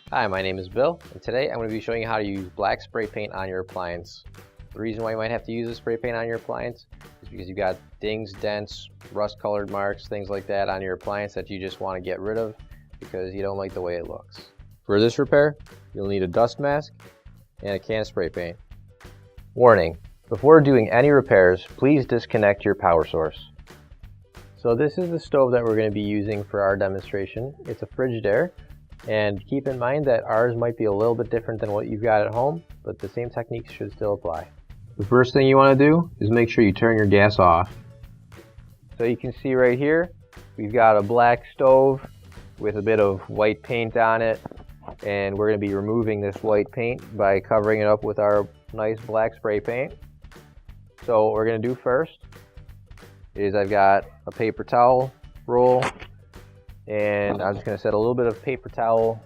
Hi, my name is Bill, and today I'm going to be showing you how to use black spray paint on your appliance. The reason why you might have to use a spray paint on your appliance is because you've got dings, dents, rust-colored marks, things like that on your appliance that you just want to get rid of because you don't like the way it looks. For this repair, you'll need a dust mask and a can of spray paint. Warning: before doing any repairs, please disconnect your power source. So this is the stove that we're going to be using for our demonstration. It's a Frigidaire, and keep in mind that ours might be a little bit different than what you've got at home, but the same techniques should still apply. The first thing you want to do is make sure you turn your gas off. So you can see right here, we've got a black stove with a bit of white paint on it, and we're going to be removing this white paint by covering it up with our nice black spray paint. So what we're going to do first is I've got a paper towel roll, and I'm just going to set a little bit of paper towel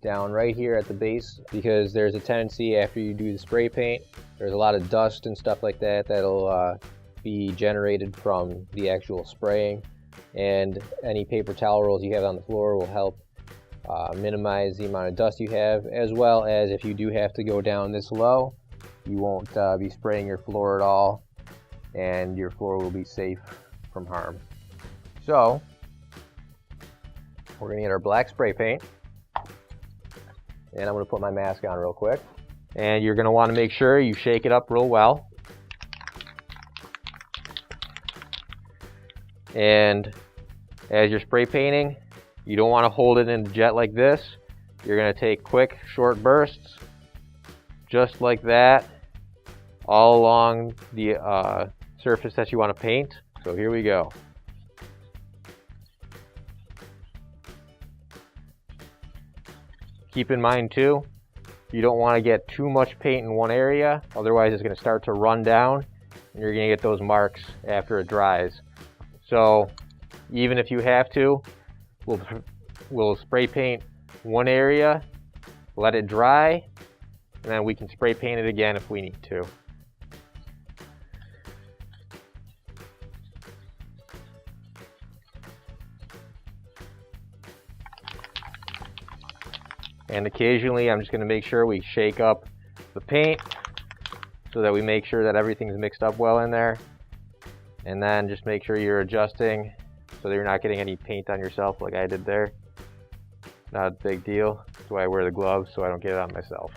down right here at the base, because there's a tendency after you do the spray paint, there's a lot of dust and stuff like that that'll be generated from the actual spraying, and any paper towel rolls you have on the floor will help minimize the amount of dust you have, as well as if you do have to go down this low, you won't be spraying your floor at all, and your floor will be safe from harm. So we're going to get our black spray paint, and I'm going to put my mask on real quick. And you're going to want to make sure you shake it up real well. And as you're spray painting, you don't want to hold it in a jet like this. You're going to take quick, short bursts, just like that, all along the surface that you want to paint. So here we go. Keep in mind too, you don't want to get too much paint in one area, otherwise it's going to start to run down and you're going to get those marks after it dries. So even if you have to, we'll spray paint one area, let it dry, and then we can spray paint it again if we need to. And occasionally I'm just going to make sure we shake up the paint so that we make sure that everything's mixed up well in there. And then just make sure you're adjusting so that you're not getting any paint on yourself like I did there. Not a big deal. That's why I wear the gloves, so I don't get it on myself.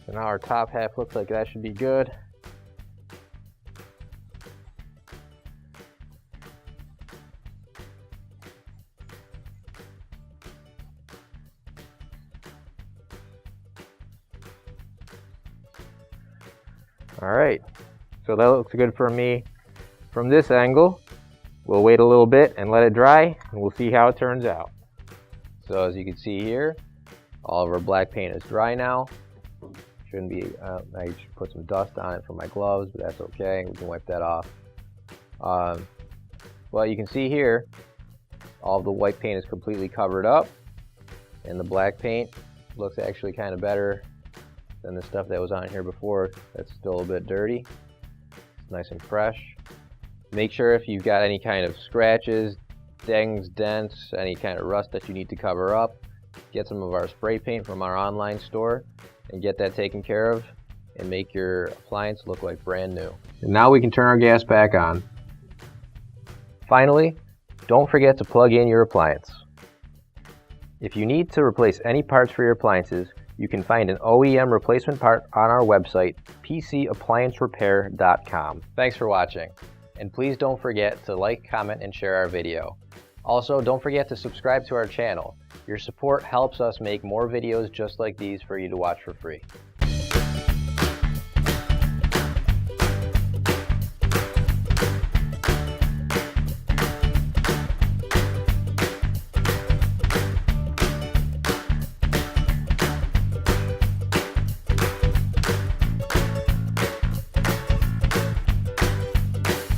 So now our top half looks like that should be good. Alright, so that looks good for me from this angle. We'll wait a little bit and let it dry, and we'll see how it turns out. So as you can see here, all of our black paint is dry now. Shouldn't be, I should put some dust on it from my gloves, but that's okay, we can wipe that off. Well, you can see here, all of the white paint is completely covered up, and the black paint looks actually kind of better than the stuff that was on here before. That's still a bit dirty. It's nice and fresh. Make sure if you've got any kind of scratches, dings, dents, any kind of rust that you need to cover up, get some of our spray paint from our online store and get that taken care of and make your appliance look like brand new. And now we can turn our gas back on. Finally, don't forget to plug in your appliance. If you need to replace any parts for your appliances, you can find an OEM replacement part on our website, PCApplianceRepair.com. Thanks for watching, and please don't forget to like, comment, and share our video. Also, don't forget to subscribe to our channel. Your support helps us make more videos just like these for you to watch for free.